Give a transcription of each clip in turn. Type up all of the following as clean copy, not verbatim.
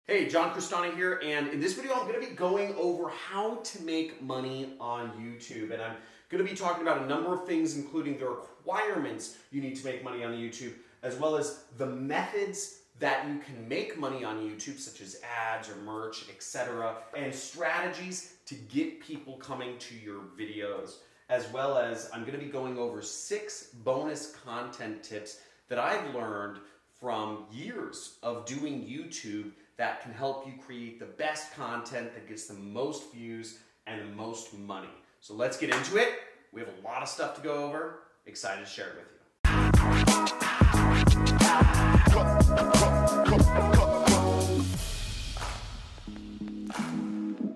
Hey, John Crestani here, and in this video I'm going to be going over how to make money on YouTube. And I'm going to be talking about a number of things, including the requirements you need to make money on YouTube, as well as the methods that you can make money on YouTube, such as ads or merch, etc., and strategies to get people coming to your videos, as well as I'm going to be going over 6 bonus content tips that I've learned from years of doing YouTube that can help you create the best content that gets the most views and the most money. So let's get into it. We have a lot of stuff to go over. Excited to share it with you.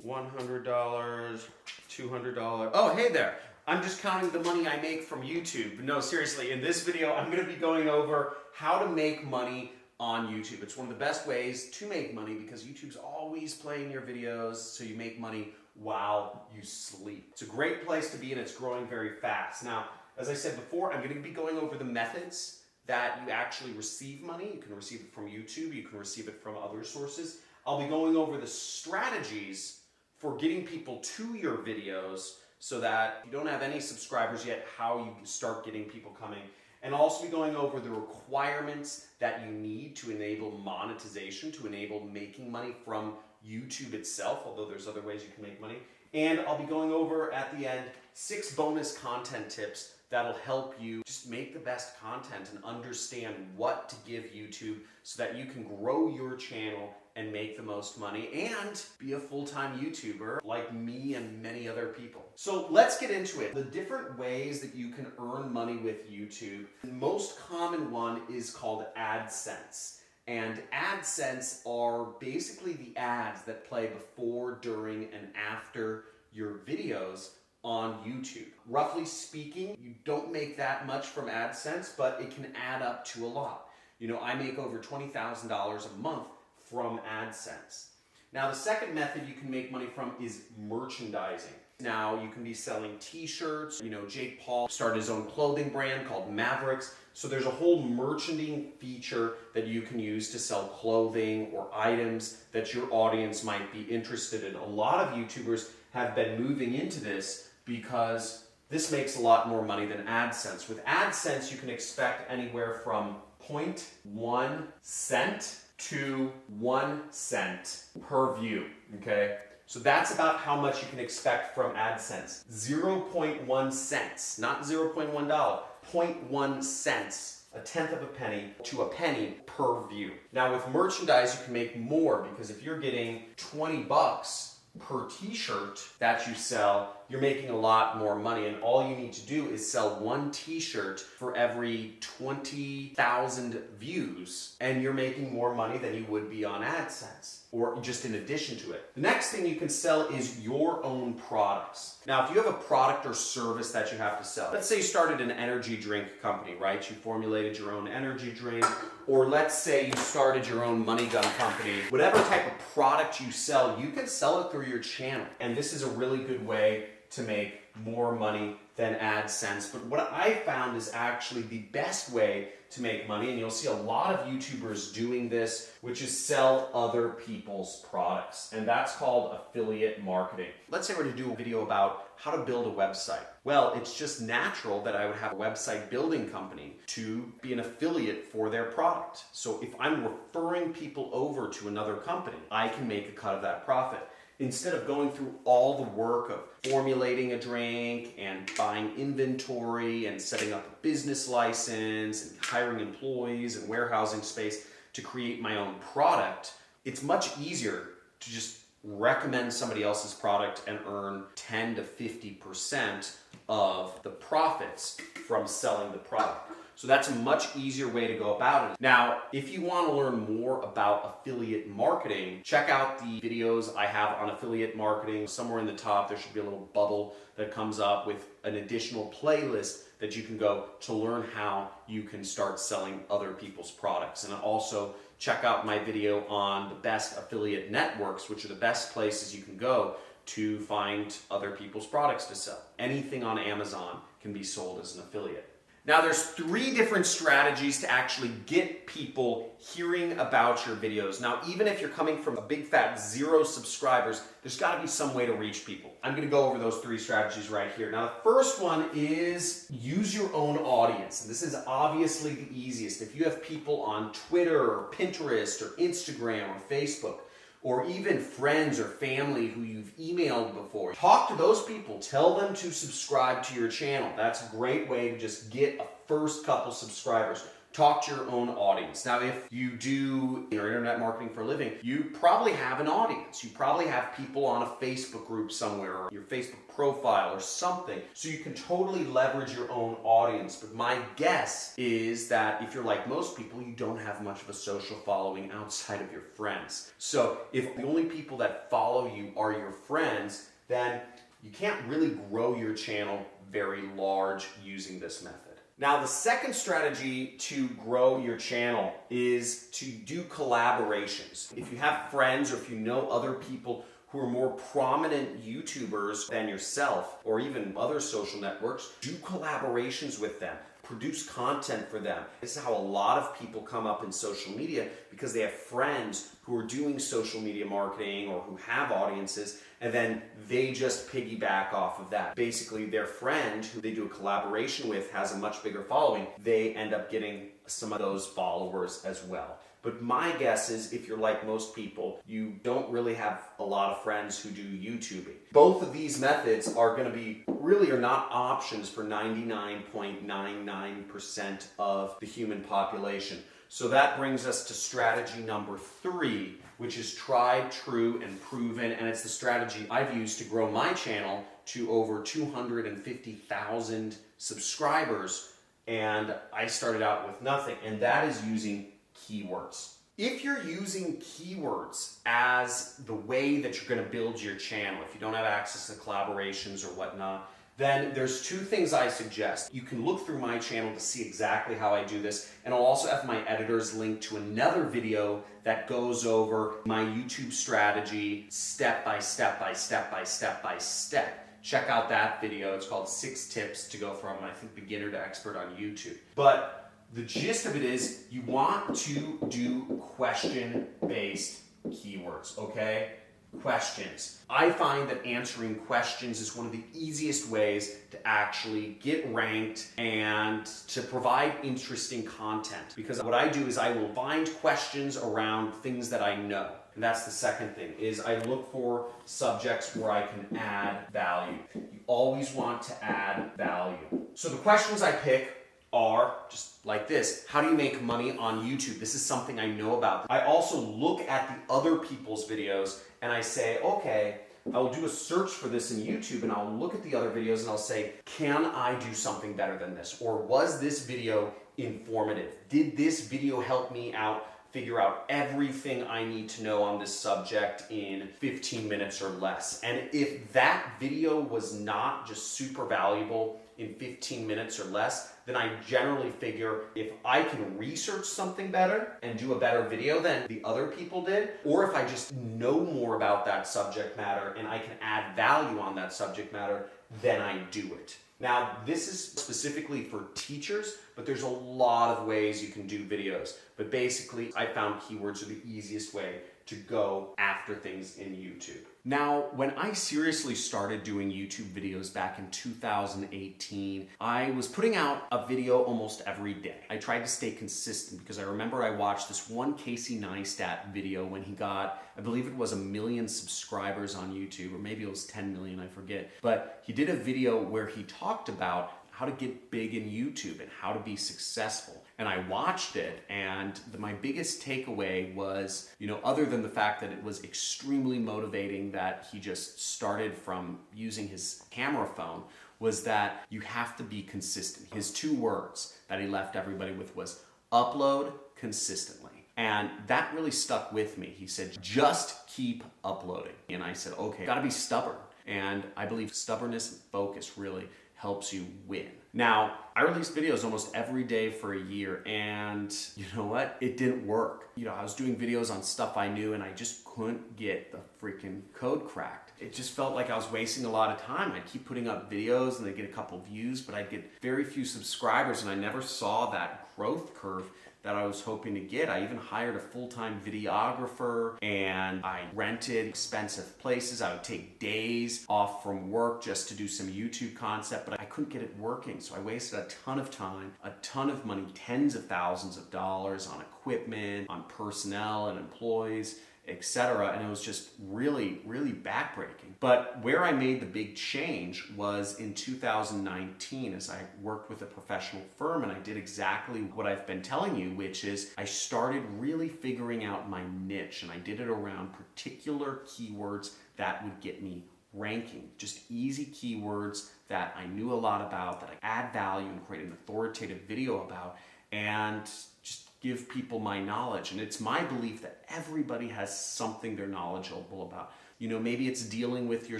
$100, $200. Oh, hey there. I'm just counting the money I make from YouTube. No, seriously, in this video, I'm going to be going over how to make money on YouTube. It's one of the best ways to make money because YouTube's always playing your videos, so you make money while you sleep. It's a great place to be and it's growing very fast. Now, as I said before, I'm going to be going over the methods that you actually receive money. You can receive it from YouTube, you can receive it from other sources. I'll be going over the strategies for getting people to your videos so that if you don't have any subscribers yet, how you start getting people coming. And I'll also be going over the requirements that you need to enable monetization, to enable making money from YouTube itself, although there's other ways you can make money. And I'll be going over at the end 6 bonus content tips that'll help you just make the best content and understand what to give YouTube so that you can grow your channel and make the most money and be a full-time YouTuber like me and many other people. So let's get into it. The different ways that you can earn money with YouTube. The most common one is called AdSense. And AdSense are basically the ads that play before, during, and after your videos on YouTube. Roughly speaking, you don't make that much from AdSense, but it can add up to a lot. You know, I make over $20,000 a month from AdSense. Now, the second method you can make money from is merchandising. Now, you can be selling t-shirts. You know, Jake Paul started his own clothing brand called Mavericks. So there's a whole merchandising feature that you can use to sell clothing or items that your audience might be interested in. A lot of YouTubers have been moving into this because this makes a lot more money than AdSense. With AdSense, you can expect anywhere from 0.1 cent to 1 cent per view, okay? So that's about how much you can expect from AdSense. 0.1 cents, not $0.1, 0.1 cents, a tenth of a penny to a penny per view. Now with merchandise, you can make more because if you're getting 20 bucks per t-shirt that you sell, you're making a lot more money, and all you need to do is sell 1 t-shirt for every 20,000 views, and you're making more money than you would be on AdSense, or just in addition to it. The next thing you can sell is your own products. Now, if you have a product or service that you have to sell, let's say you started an energy drink company, right? You formulated your own energy drink, or let's say you started your own money gun company. Whatever type of product you sell, you can sell it through your channel. And this is a really good way to make more money than AdSense. But what I found is actually the best way to make money, and you'll see a lot of YouTubers doing this, which is sell other people's products. And that's called affiliate marketing. Let's say we're to do a video about how to build a website. Well, it's just natural that I would have a website building company to be an affiliate for their product. So if I'm referring people over to another company, I can make a cut of that profit. Instead of going through all the work of formulating a drink and buying inventory and setting up a business license and hiring employees and warehousing space to create my own product, it's much easier to just recommend somebody else's product and earn 10 to 50% of the profits from selling the product. So that's a much easier way to go about it. Now, if you want to learn more about affiliate marketing, check out the videos I have on affiliate marketing. Somewhere in the top, there should be a little bubble that comes up with an additional playlist that you can go to learn how you can start selling other people's products. And also check out my video on the best affiliate networks, which are the best places you can go to find other people's products to sell. Anything on Amazon can be sold as an affiliate. Now there's 3 different strategies to actually get people hearing about your videos. Now, even if you're coming from a big fat 0 subscribers, there's gotta be some way to reach people. I'm gonna go over those 3 strategies right here. Now, the first one is use your own audience. And this is obviously the easiest. If you have people on Twitter or Pinterest or Instagram or Facebook, or even friends or family who you've emailed before, talk to those people. Tell them to subscribe to your channel. That's a great way to just get a first couple subscribers. Talk to your own audience. Now, if you do internet marketing for a living, you probably have an audience. You probably have people on a Facebook group somewhere, or your Facebook profile or something. So you can totally leverage your own audience. But my guess is that if you're like most people, you don't have much of a social following outside of your friends. So if the only people that follow you are your friends, then you can't really grow your channel very large using this method. Now, the second strategy to grow your channel is to do collaborations. If you have friends or if you know other people who are more prominent YouTubers than yourself, or even other social networks, do collaborations with them. Produce content for them. This is how a lot of people come up in social media, because they have friends who are doing social media marketing or who have audiences, and then they just piggyback off of that. Basically, their friend who they do a collaboration with has a much bigger following. They end up getting some of those followers as well. But my guess is, if you're like most people, you don't really have a lot of friends who do YouTubing. Both of these methods are going to be really are not options for 99.99% of the human population. So that brings us to strategy number 3, which is tried, true, and proven. And it's the strategy I've used to grow my channel to over 250,000 subscribers. And I started out with nothing, and that is using keywords. If you're using keywords as the way that you're going to build your channel, if you don't have access to collaborations or whatnot, then there's 2 things I suggest. You can look through my channel to see exactly how I do this, and I'll also have my editors link to another video that goes over my YouTube strategy step by step by step by step by step. Check out that video. It's called 6 Tips to Go From, I think, Beginner to Expert on YouTube. But the gist of it is you want to do question-based keywords, okay? Questions. I find that answering questions is one of the easiest ways to actually get ranked and to provide interesting content. Because what I do is I will find questions around things that I know. And that's the second thing, is I look for subjects where I can add value. You always want to add value. So the questions I pick are just like this. How do you make money on YouTube? This is something I know about. I also look at the other people's videos and I say, okay, I'll do a search for this in YouTube and I'll look at the other videos and I'll say, can I do something better than this? Or was this video informative? Did this video help me out figure out everything I need to know on this subject in 15 minutes or less? And if that video was not just super valuable in 15 minutes or less, then I generally figure if I can research something better and do a better video than the other people did, or if I just know more about that subject matter and I can add value on that subject matter, then I do it. Now, this is specifically for teachers, but there's a lot of ways you can do videos. But basically, I found keywords are the easiest way to go after things in YouTube. Now, when I seriously started doing YouTube videos back in 2018, I was putting out a video almost every day. I tried to stay consistent because I remember I watched this one Casey Neistat video when he got, I believe it was 1 million subscribers on YouTube, or maybe it was 10 million, I forget. But he did a video where he talked about how to get big in YouTube and how to be successful. And I watched it, and my biggest takeaway was, other than the fact that it was extremely motivating that he just started from using his camera phone, was that you have to be consistent. His 2 words that he left everybody with was upload consistently. And that really stuck with me. He said, just keep uploading. And I said, okay, gotta be stubborn. And I believe stubbornness and focus really helps you win. Now, I released videos almost every day for a year, and you know what? It didn't work. I was doing videos on stuff I knew, and I just couldn't get the freaking code cracked. It just felt like I was wasting a lot of time. I'd keep putting up videos and they'd get a couple views, but I'd get very few subscribers, and I never saw that growth curve that I was hoping to get. I even hired a full-time videographer, and I rented expensive places. I would take days off from work just to do some YouTube concept, but I couldn't get it working. So I wasted a ton of time, a ton of money, tens of thousands of dollars on equipment, on personnel and employees, etc. And it was just really, really backbreaking. But where I made the big change was in 2019, as I worked with a professional firm, and I did exactly what I've been telling you, which is I started really figuring out my niche, and I did it around particular keywords that would get me ranking. Just easy keywords that I knew a lot about, that I add value and create an authoritative video about, and just give people my knowledge. And it's my belief that everybody has something they're knowledgeable about. Maybe it's dealing with your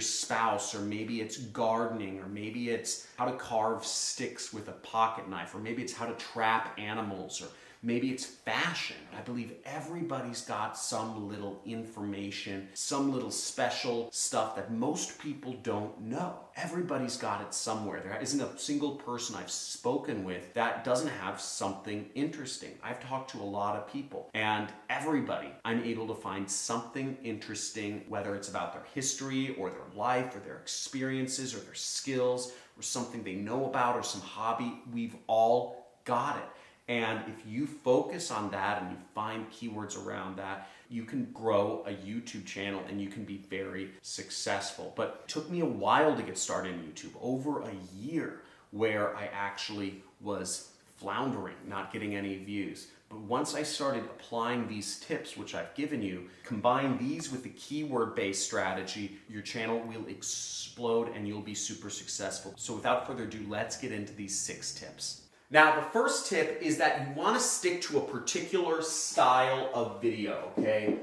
spouse, or maybe it's gardening, or maybe it's how to carve sticks with a pocket knife, or maybe it's how to trap animals, or maybe it's fashion. I believe everybody's got some little information, some little special stuff that most people don't know. Everybody's got it somewhere. There isn't a single person I've spoken with that doesn't have something interesting. I've talked to a lot of people, and everybody, I'm able to find something interesting, whether it's about their history or their life or their experiences or their skills or something they know about or some hobby. We've all got it. And if you focus on that and you find keywords around that, you can grow a YouTube channel and you can be very successful. But it took me a while to get started in YouTube, over a year, where I actually was floundering, not getting any views. But once I started applying these tips, which I've given you, combine these with the keyword-based strategy, your channel will explode and you'll be super successful. So without further ado, let's get into these 6 tips. Now, the first tip is that you want to stick to a particular style of video, okay?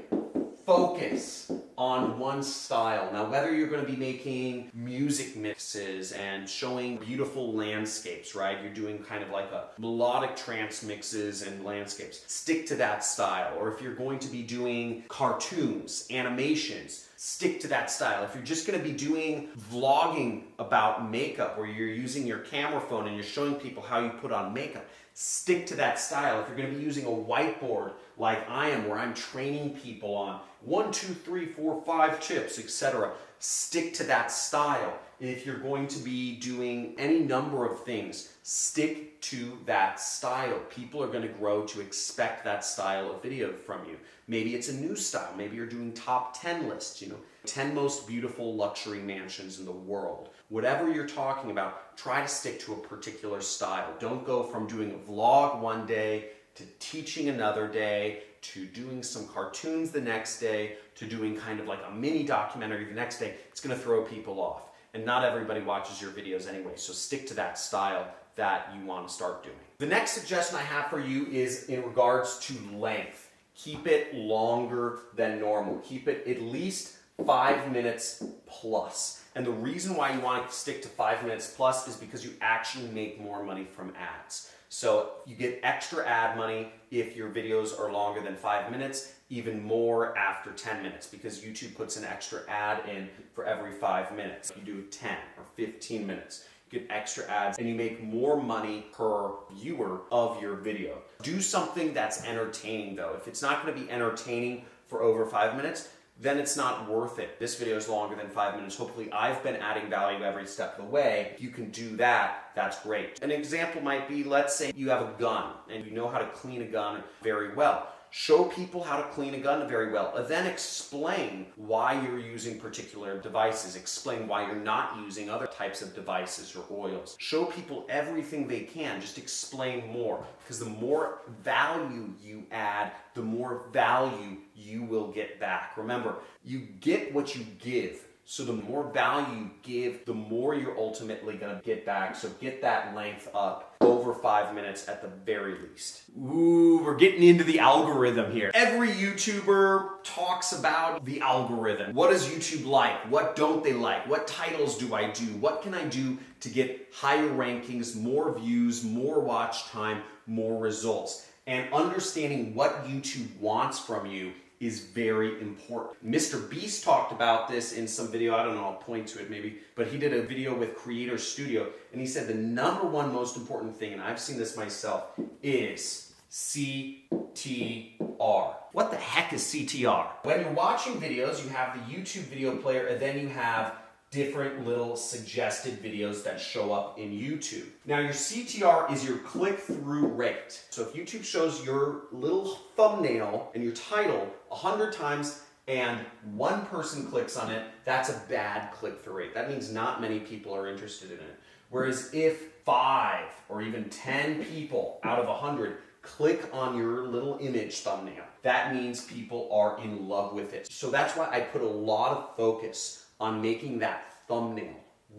Focus on one style. Now, whether you're going to be making music mixes and showing beautiful landscapes, right? You're doing kind of like a melodic trance mixes and landscapes. Stick to that style. Or if you're going to be doing cartoons, animations, stick to that style. If you're just going to be doing vlogging about makeup, where you're using your camera phone and you're showing people how you put on makeup, stick to that style. If you're going to be using a whiteboard like I am, where I'm training people on 1, 2, 3, 4, 5 tips, etc., stick to that style. If you're going to be doing any number of things, stick to that style. People are going to grow to expect that style of video from you. Maybe it's a new style. Maybe you're doing top 10 lists, 10 most beautiful luxury mansions in the world. Whatever you're talking about, try to stick to a particular style. Don't go from doing a vlog one day to teaching another day, to doing some cartoons the next day, to doing kind of like a mini documentary the next day. It's going to throw people off. And not everybody watches your videos anyway, so stick to that style that you want to start doing. The next suggestion I have for you is in regards to length. Keep it longer than normal. Keep it at least 5 minutes plus. And the reason why you want to stick to 5 minutes plus is because you actually make more money from ads. So you get extra ad money if your videos are longer than 5 minutes, even more after 10 minutes, because YouTube puts an extra ad in for every 5 minutes. You do 10 or 15 minutes. You get extra ads and you make more money per viewer of your video. Do something that's entertaining though. If it's not going to be entertaining for over 5 minutes, then it's not worth it. This video is longer than 5 minutes. Hopefully I've been adding value every step of the way. If you can do that, that's great. An example might be, let's say you have a gun and you know how to clean a gun very well. Show people how to clean a gun very well, and then explain why you're using particular devices. Explain why you're not using other types of devices or oils. Show people everything they can. Just explain more, because the more value you add, the more value you will get back. Remember, you get what you give. So the more value you give, the more you're ultimately gonna get back. So get that length up over 5 minutes at the very least. Ooh, we're getting into the algorithm here. Every YouTuber talks about the algorithm. What does YouTube like? What don't they like? What titles do I do? What can I do to get higher rankings, more views, more watch time, more results? And understanding what YouTube wants from you is very important. Mr. Beast talked about this in some video, I don't know, I'll point to it maybe, but he did a video with Creator Studio, and he said the number one most important thing, and I've seen this myself, is CTR. What the heck is CTR? When you're watching videos, you have the YouTube video player, and then you have different little suggested videos that show up in YouTube. Now your CTR is your click-through rate. So if YouTube shows your little thumbnail and your title 100 times and one person clicks on it, that's a bad click-through rate. That means not many people are interested in it. Whereas if 5 or even 10 people out of 100 click on your little image thumbnail, that means people are in love with it. So that's why I put a lot of focus on making that thumbnail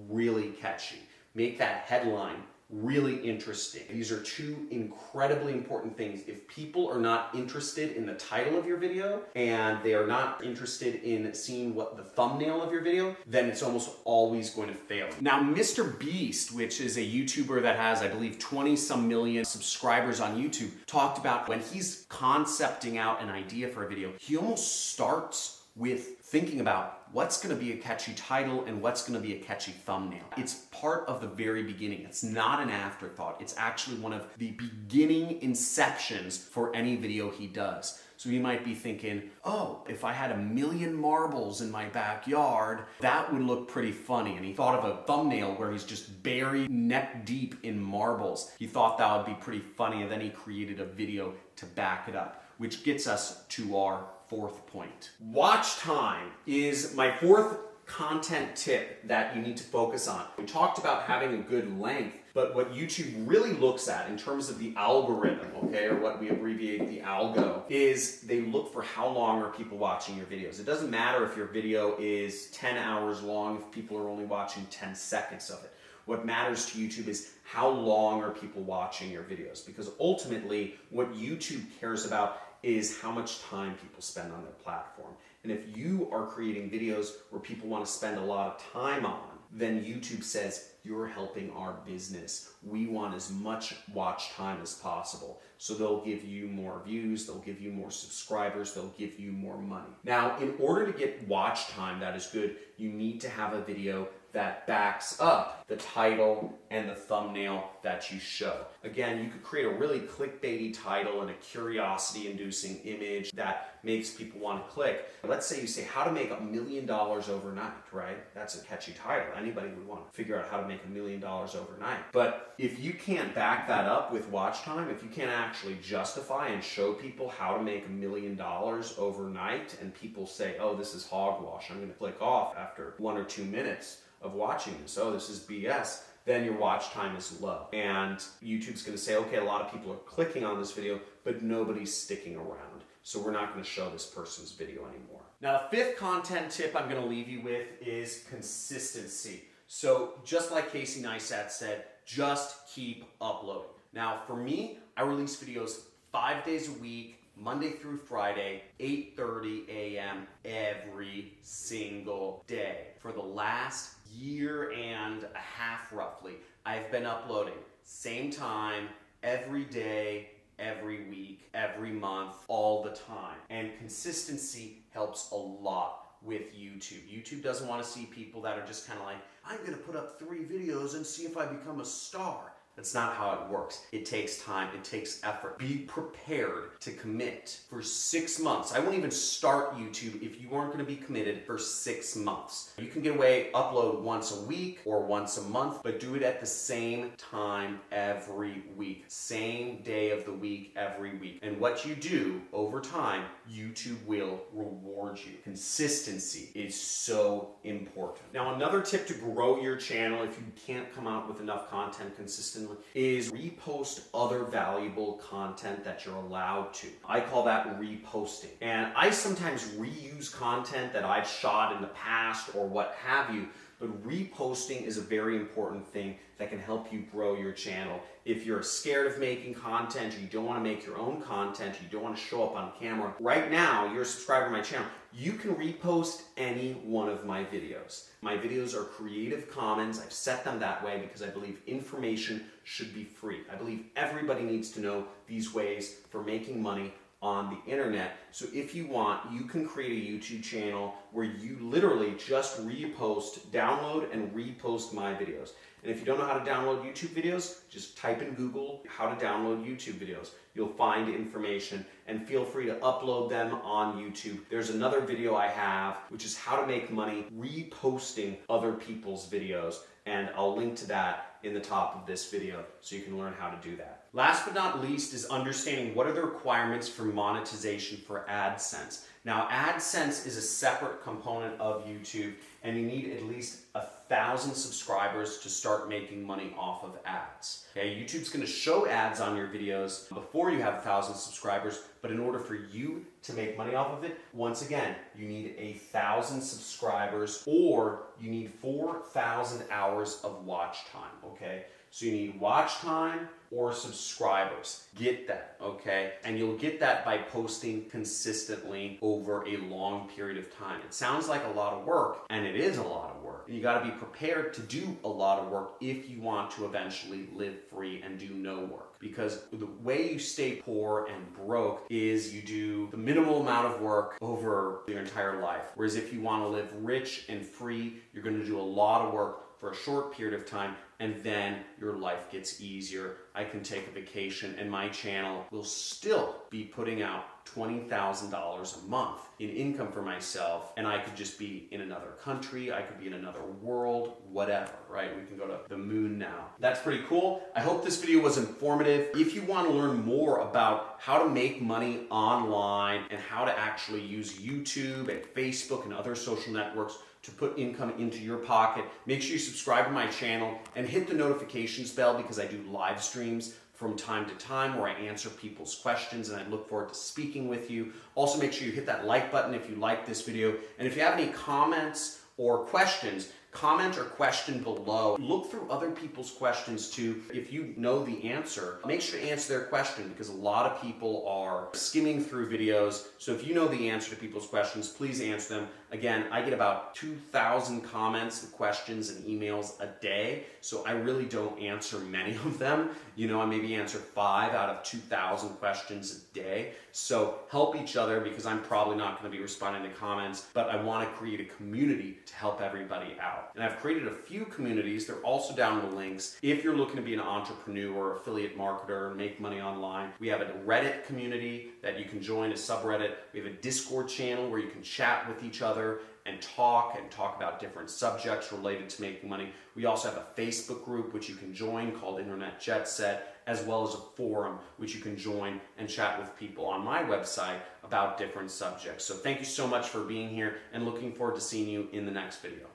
really catchy. Make that headline really interesting. These are two incredibly important things. If people are not interested in the title of your video and they are not interested in seeing what the thumbnail of your video, then it's almost always going to fail. Now, Mr. Beast, which is a YouTuber that has, I believe, 20-some million subscribers on YouTube, talked about when he's concepting out an idea for a video, he almost starts with thinking about what's going to be a catchy title and what's going to be a catchy thumbnail. It's part of the very beginning. It's not an afterthought. It's actually one of the beginning inceptions for any video he does. So you might be thinking, oh, if I had 1 million marbles in my backyard, that would look pretty funny. And he thought of a thumbnail where he's just buried neck deep in marbles. He thought that would be pretty funny, and then he created a video to back it up, which gets us to our fourth point. Watch time is my fourth content tip that you need to focus on. We talked about having a good length, but what YouTube really looks at in terms of the algorithm, okay, or what we abbreviate the algo, is they look for how long are people watching your videos. It doesn't matter if your video is 10 hours long if people are only watching 10 seconds of it. What matters to YouTube is how long are people watching your videos, because ultimately what YouTube cares about is how much time people spend on their platform. And if you are creating videos where people want to spend a lot of time on, then YouTube says, you're helping our business. We want as much watch time as possible. So they'll give you more views, they'll give you more subscribers, they'll give you more money. Now, in order to get watch time that is good, you need to have a video that backs up the title and the thumbnail that you show. Again, you could create a really clickbaity title and a curiosity-inducing image that makes people want to click. Let's say you say, how to make $1 million overnight, right? That's a catchy title. Anybody would want to figure out how to make $1 million overnight. But if you can't back that up with watch time, if you can't actually justify and show people how to make $1 million overnight, and people say, oh, this is hogwash, I'm going to click off after 1 or 2 minutes of watching this, oh, this is BS, then your watch time is low. And YouTube's going to say, okay, a lot of people are clicking on this video, but nobody's sticking around. So we're not going to show this person's video anymore. Now, the fifth content tip I'm going to leave you with is consistency. So just like Casey Neistat said, just keep uploading. Now, for me, I release videos 5 days a week, Monday through Friday, 8:30 a.m. every single day. For the last year and a half, roughly, I've been uploading same time, every day, every week, every month, all the time. And consistency helps a lot with YouTube. YouTube doesn't want to see people that are just kind of like, I'm going to put up 3 videos and see if I become a star. That's not how it works. It takes time, it takes effort. Be prepared to commit for 6 months. I wouldn't even start YouTube if you weren't going to be committed for 6 months. You can get away, upload once a week or once a month, but do it at the same time every week. Same day of the week every week. And what you do over time, YouTube will reward you. Consistency is so important. Now, another tip to grow your channel if you can't come out with enough content consistently consistently, is repost other valuable content that you're allowed to. I call that reposting. And I sometimes reuse content that I've shot in the past or what have you, but reposting is a very important thing that can help you grow your channel. If you're scared of making content, or you don't want to make your own content, you don't want to show up on camera, right now, you're a subscriber to my channel, you can repost any one of my videos. My videos are Creative Commons. I've set them that way because I believe information should be free. I believe everybody needs to know these ways for making money on the internet. So if you want, you can create a YouTube channel where you literally just download and repost my videos. And if you don't know how to download YouTube videos, just type in Google how to download YouTube videos. You'll find information, and feel free to upload them on YouTube. There's another video I have, which is how to make money reposting other people's videos, and I'll link to that in the top of this video so you can learn how to do that. Last but not least is understanding what are the requirements for monetization for AdSense. Now, AdSense is a separate component of YouTube, and you need at least 1,000 subscribers to start making money off of ads. Okay, YouTube's going to show ads on your videos before you have 1,000 subscribers, but in order for you to make money off of it, once again, you need 1,000 subscribers, or you need 4,000 hours of watch time, okay? So you need watch time or subscribers. Get that, okay? And you'll get that by posting consistently over a long period of time. It sounds like a lot of work, and it is a lot of work. You gotta be prepared to do a lot of work if you want to eventually live free and do no work. Because the way you stay poor and broke is you do the minimal amount of work over your entire life. Whereas if you wanna live rich and free, you're gonna do a lot of work for a short period of time, and then your life gets easier. I can take a vacation, and my channel will still be putting out $20,000 a month in income for myself, and I could just be in another country, I could be in another world, whatever, right? We can go to the moon now. That's pretty cool. I hope this video was informative. If you want to learn more about how to make money online and how to actually use YouTube and Facebook and other social networks to put income into your pocket, make sure you subscribe to my channel and hit the notifications bell, because I do live streams from time to time where I answer people's questions, and I look forward to speaking with you. Also, make sure you hit that like button if you like this video. And if you have any comments or questions, comment or question below. Look through other people's questions too. If you know the answer, make sure to answer their question, because a lot of people are skimming through videos. So if you know the answer to people's questions, please answer them. Again, I get about 2,000 comments and questions and emails a day, so I really don't answer many of them. You know, I maybe answer 5 out of 2,000 questions a day. So help each other, because I'm probably not going to be responding to comments, but I want to create a community to help everybody out. And I've created a few communities. They're also down in the links. If you're looking to be an entrepreneur, affiliate marketer, and make money online, we have a Reddit community that you can join, a subreddit. We have a Discord channel where you can chat with each other and talk about different subjects related to making money. We also have a Facebook group which you can join called Internet Jet Set, as well as a forum which you can join and chat with people on my website about different subjects. So thank you so much for being here, and looking forward to seeing you in the next video.